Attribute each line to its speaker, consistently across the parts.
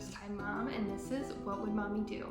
Speaker 1: first-time mom, and this is What Would Mommy Do?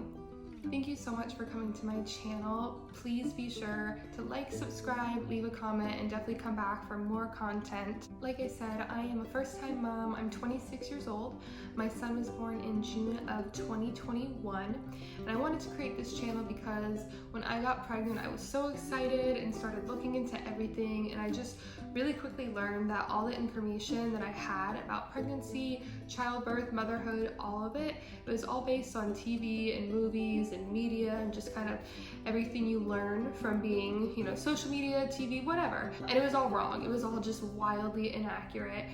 Speaker 1: Thank you so much for coming to my channel. Please be sure to like, subscribe, leave a comment, and definitely come back for more content. Like I said, I am a first-time mom. I'm 26 years old. My son was born in June of 2021, and I wanted to create this channel because when I got pregnant, I was so excited and started looking into everything, and I just really quickly learned that all the information that I had about pregnancy, childbirth, motherhood, all of it, it was all based on TV and movies and media and just kind of everything you learn from being, social media, TV, whatever. And it was all wrong. It was all just wildly inaccurate.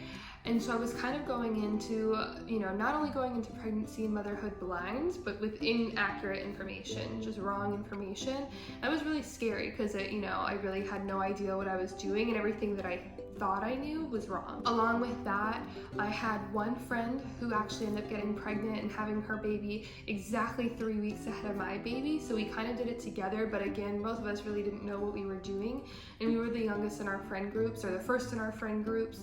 Speaker 1: And so I was kind of going into, not only going into pregnancy and motherhood blind, but with inaccurate information, just wrong information. That was really scary because, I really had no idea what I was doing, and everything that I thought I knew was wrong. Along with that, I had one friend who actually ended up getting pregnant and having her baby exactly 3 weeks ahead of my baby. So we kind of did it together, but again, both of us really didn't know what we were doing. And we were the youngest in our friend groups, or the first in our friend groups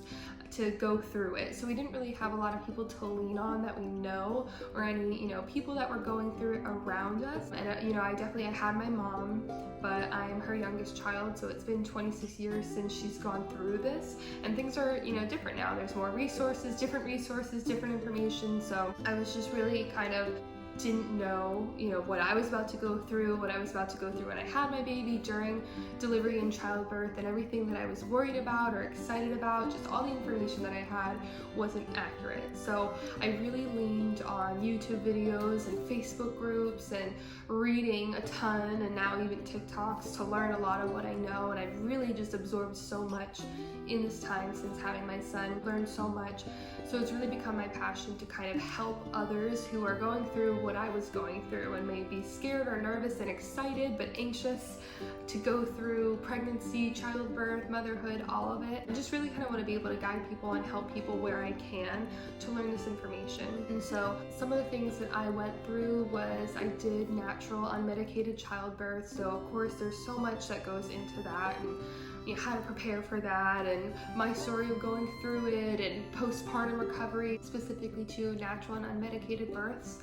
Speaker 1: to go through it. So we didn't really have a lot of people to lean on that we know, or any, people that were going through it around us. And, I had my mom, but I am her youngest child. So it's been 26 years since she's gone through this, and things are, different now. There's more resources, different information. So I was just really kind of didn't know, what I was about to go through, when I had my baby, during delivery and childbirth, and everything that I was worried about or excited about, just all the information that I had wasn't accurate. So I really leaned on YouTube videos and Facebook groups and reading a ton, and now even TikToks, to learn a lot of what I know. And I've really just absorbed so much in this time since having my son, learned so much. So it's really become my passion to kind of help others who are going through what I was going through and may be scared or nervous and excited but anxious to go through pregnancy, childbirth, motherhood, all of it. I just really kind of want to be able to guide people and help people where I can to learn this information. And so some of the things that I went through was I did natural unmedicated childbirth. So of course there's so much that goes into that, and how to prepare for that, and my story of going through it, and postpartum recovery, specifically to natural and unmedicated births.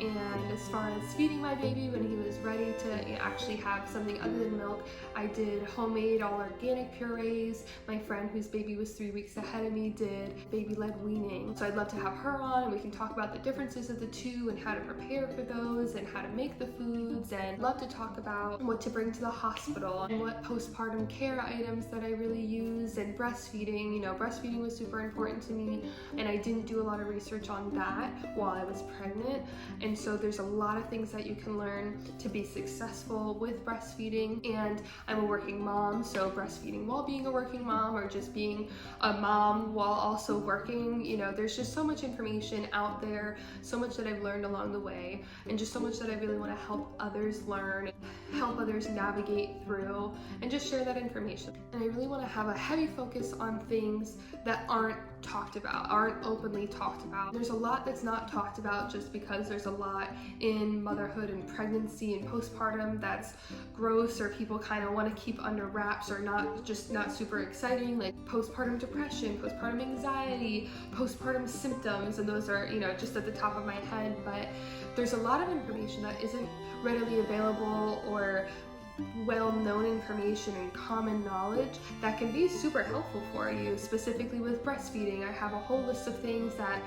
Speaker 1: And as far as feeding my baby when he was ready to actually have something other than milk, I did homemade all organic purees. My friend whose baby was 3 weeks ahead of me did baby-led weaning. So I'd love to have her on, and we can talk about the differences of the two and how to prepare for those and how to make the foods, and love to talk about what to bring to the hospital and what postpartum care items that I really use, and breastfeeding. Breastfeeding was super important to me, and I didn't do a lot of research on that while I was pregnant. And so there's a lot of things that you can learn to be successful with breastfeeding. And I'm a working mom, so breastfeeding while being a working mom, or just being a mom while also working, there's just so much information out there, so much that I've learned along the way, and just so much that I really want to help others learn, help others navigate through, and just share that information. And I really want to have a heavy focus on things that aren't talked about, aren't openly talked about. There's a lot that's not talked about just because there's a lot in motherhood and pregnancy and postpartum that's gross, or people kind of want to keep under wraps, or not super exciting, like postpartum depression, postpartum anxiety, postpartum symptoms, and those are, just at the top of my head. But there's a lot of information that isn't readily available, or well-known information and common knowledge that can be super helpful for you, specifically with breastfeeding. I have a whole list of things that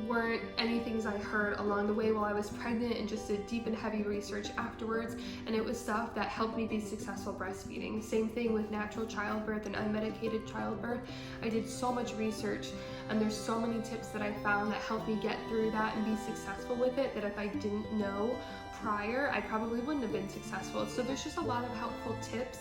Speaker 1: weren't any things I heard along the way while I was pregnant, and just did deep and heavy research afterwards, and it was stuff that helped me be successful breastfeeding. Same thing with natural childbirth and unmedicated childbirth. I did so much research, and there's so many tips that I found that helped me get through that and be successful with it, that if I didn't know prior, I probably wouldn't have been successful. So there's just a lot of helpful tips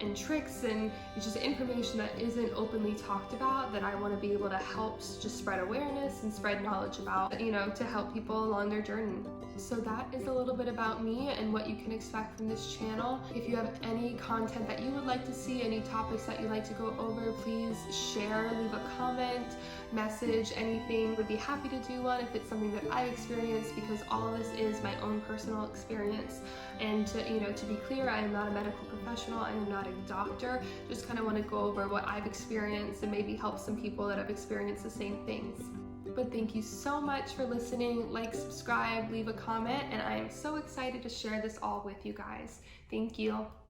Speaker 1: and tricks, and it's just information that isn't openly talked about, that I want to be able to help just spread awareness and spread knowledge about, to help people along their journey. So that is a little bit about me and what you can expect from this channel. If you have any content that you would like to see, any topics that you'd like to go over, please share, leave a comment, message, anything. Would be happy to do one if it's something that I've experienced, because all of this is my own personal experience. And to be clear, I am not a medical professional, I am not a doctor, just kind of want to go over what I've experienced and maybe help some people that have experienced the same things. But thank you so much for listening. Like, subscribe, leave a comment, and I am so excited to share this all with you guys. Thank you.